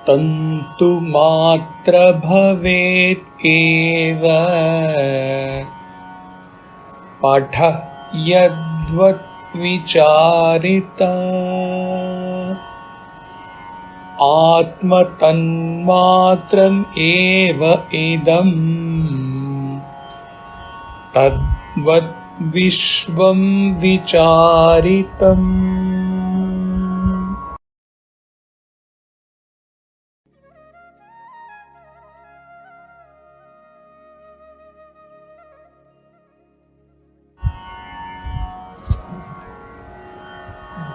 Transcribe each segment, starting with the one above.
tantumātro bhavet eva paṭo yadvadvicārita ātmatanmātramevedaṃ tadvadviśvaṃ vicāritam.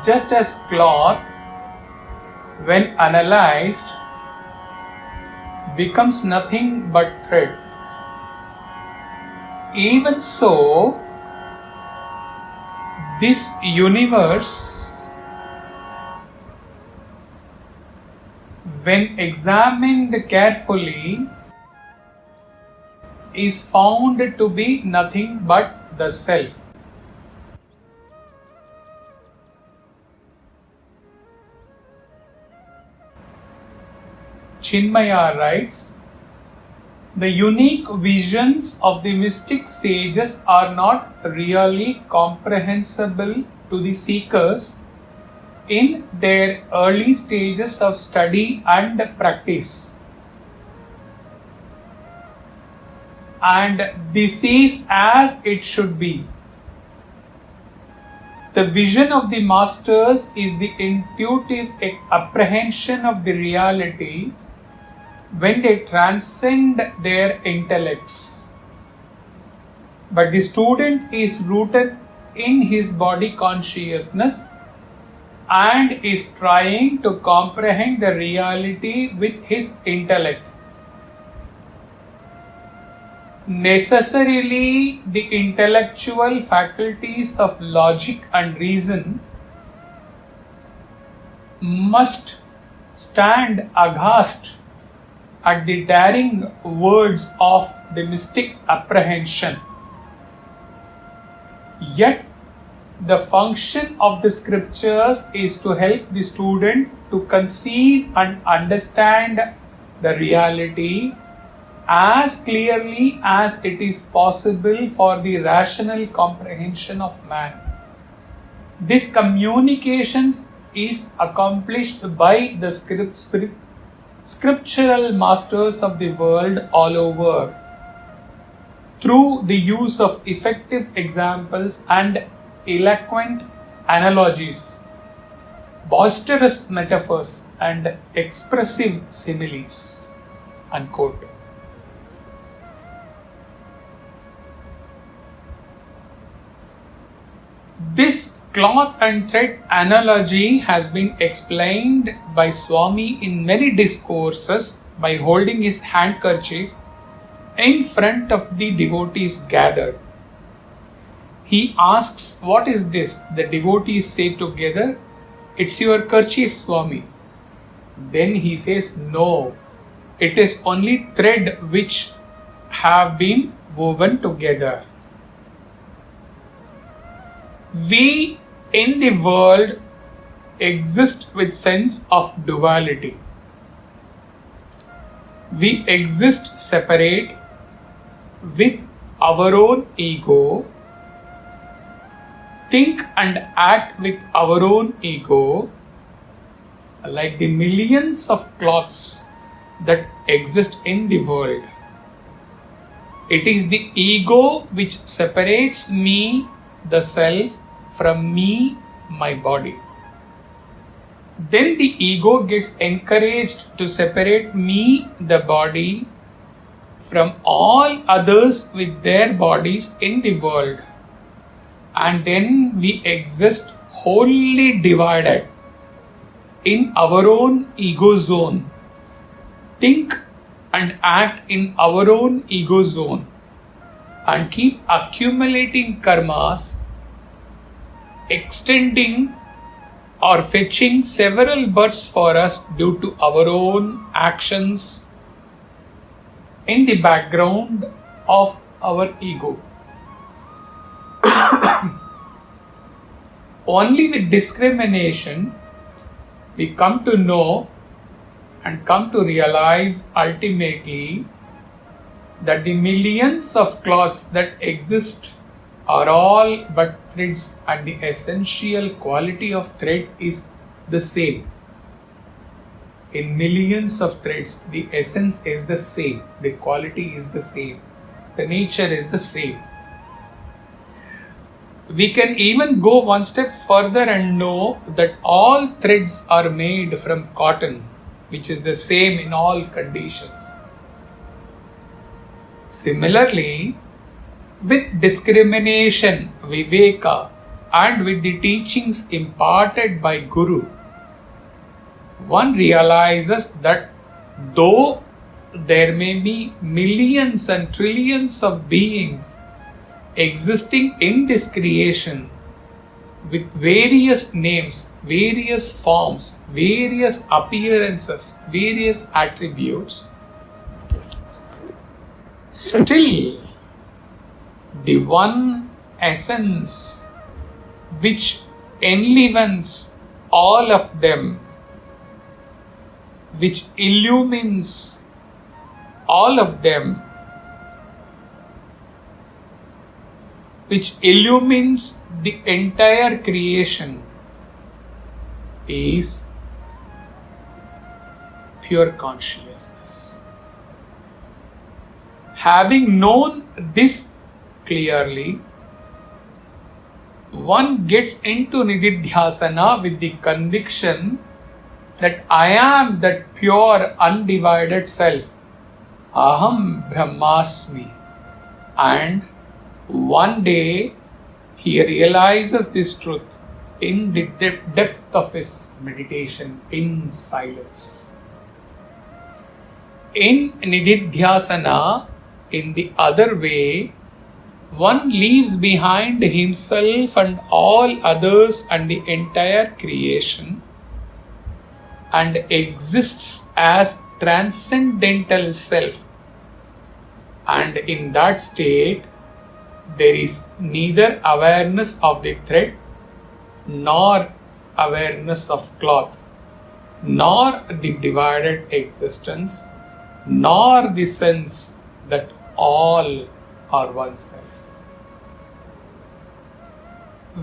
Just as cloth, when analyzed, becomes nothing but thread, even so, this universe, when examined carefully, is found to be nothing but the self. Chinmaya writes, the unique visions of the mystic sages are not really comprehensible to the seekers in their early stages of study and practice. And this is as it should be. The vision of the masters is the intuitive apprehension of the reality when they transcend their intellects. But the student is rooted in his body consciousness and is trying to comprehend the reality with his intellect. Necessarily, the intellectual faculties of logic and reason must stand aghast at the daring words of the mystic apprehension. Yet, the function of the scriptures is to help the student to conceive and understand the reality as clearly as it is possible for the rational comprehension of man. This communication is accomplished by the scriptural masters of the world all over through the use of effective examples and eloquent analogies, boisterous metaphors, and expressive similes. Unquote. This cloth and thread analogy has been explained by Swami in many discourses by holding his handkerchief in front of the devotees gathered. He asks, "What is this?" The devotees say together, "It's your kerchief, Swami." Then he says, "No, it is only thread which have been woven together." We in the world exist with sense of duality. We exist separate with our own ego, think and act with our own ego, like the millions of cloths that exist in the world. It is the ego which separates me, the self, from me, my body. Then the ego gets encouraged to separate me, the body, from all others with their bodies in the world. And then we exist wholly divided in our own ego zone, think and act in our own ego zone, and keep accumulating karmas, extending or fetching several births for us due to our own actions in the background of our ego. Only with discrimination we come to know and come to realize ultimately that the millions of cloths that exist are all but threads, and the essential quality of thread is the same. In millions of threads, the essence is the same, the quality is the same, the nature is the same. We can even go one step further and know that all threads are made from cotton, which is the same in all conditions. Similarly, with discrimination, viveka, and with the teachings imparted by Guru, one realizes that though there may be millions and trillions of beings existing in this creation with various names, various forms, various appearances, various attributes, still the one essence which enlivens all of them, which illumines all of them, which illumines the entire creation, is pure consciousness. Having known this clearly, one gets into nididhyasana with the conviction that I am that pure undivided self, aham brahmasmi, and one day he realizes this truth in the depth of his meditation in silence. In nididhyasana, in the other way, one leaves behind himself and all others and the entire creation and exists as transcendental self. And in that state, there is neither awareness of the thread, nor awareness of cloth, nor the divided existence, nor the sense that all are oneself.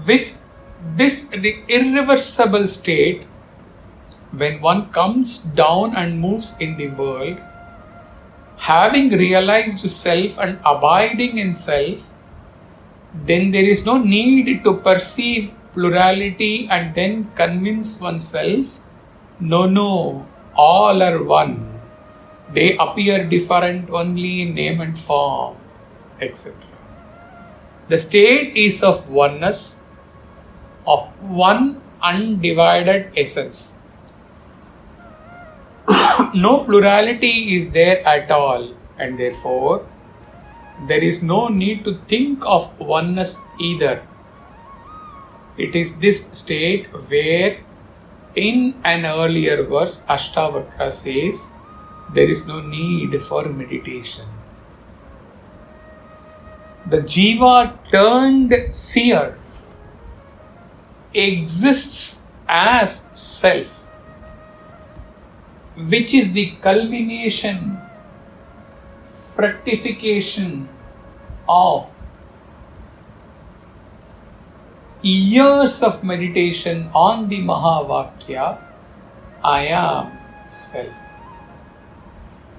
With this irreversible state, when one comes down and moves in the world, having realized self and abiding in self, then there is no need to perceive plurality and then convince oneself, no, all are one. They appear different only in name and form, etc. The state is of oneness, of one undivided essence. No plurality is there at all, and therefore there is no need to think of oneness either. It is this state where in an earlier verse Ashtavakra says there is no need for meditation. The jiva turned seer exists as self, which is the culmination, fructification of years of meditation on the Mahavakya, I am self.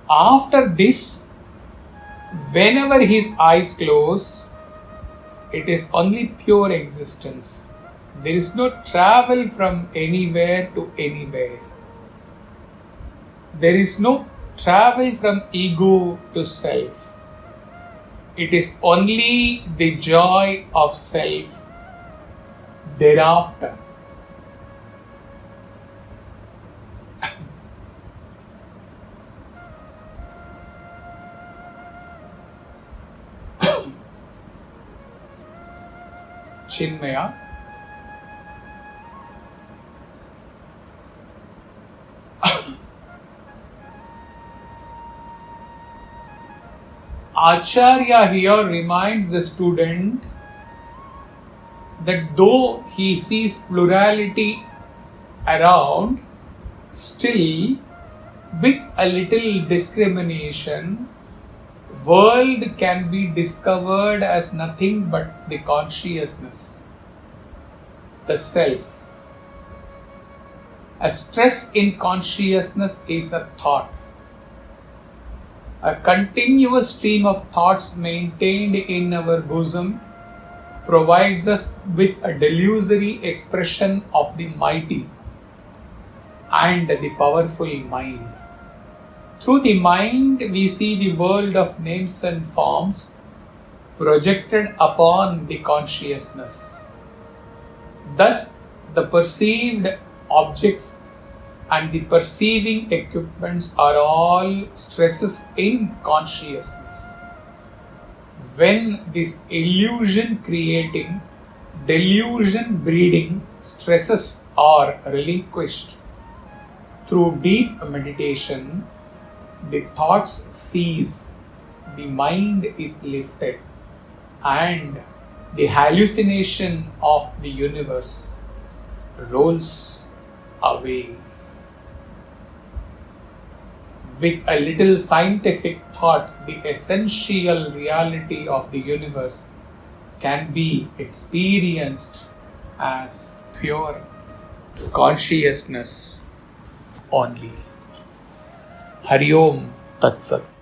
After this, whenever his eyes close, it is only pure existence. There is no travel from anywhere to anywhere. There is no travel from ego to self. It is only the joy of self thereafter. Chinmaya. Acharya here reminds the student that though he sees plurality around, still With a little discrimination, world can be discovered as nothing but the consciousness, the self. A stress in consciousness is a thought. A continuous stream of thoughts maintained in our bosom provides us with a delusory expression of the mighty and the powerful mind. Through the mind, we see the world of names and forms projected upon the consciousness. Thus, the perceived objects and the perceiving equipments are all stresses in consciousness. When this illusion creating, delusion breeding stresses are relinquished through deep meditation, the thoughts cease, the mind is lifted, and the hallucination of the universe rolls away. With a little scientific thought, the essential reality of the universe can be experienced as pure consciousness only. Hari Om Tat Sat.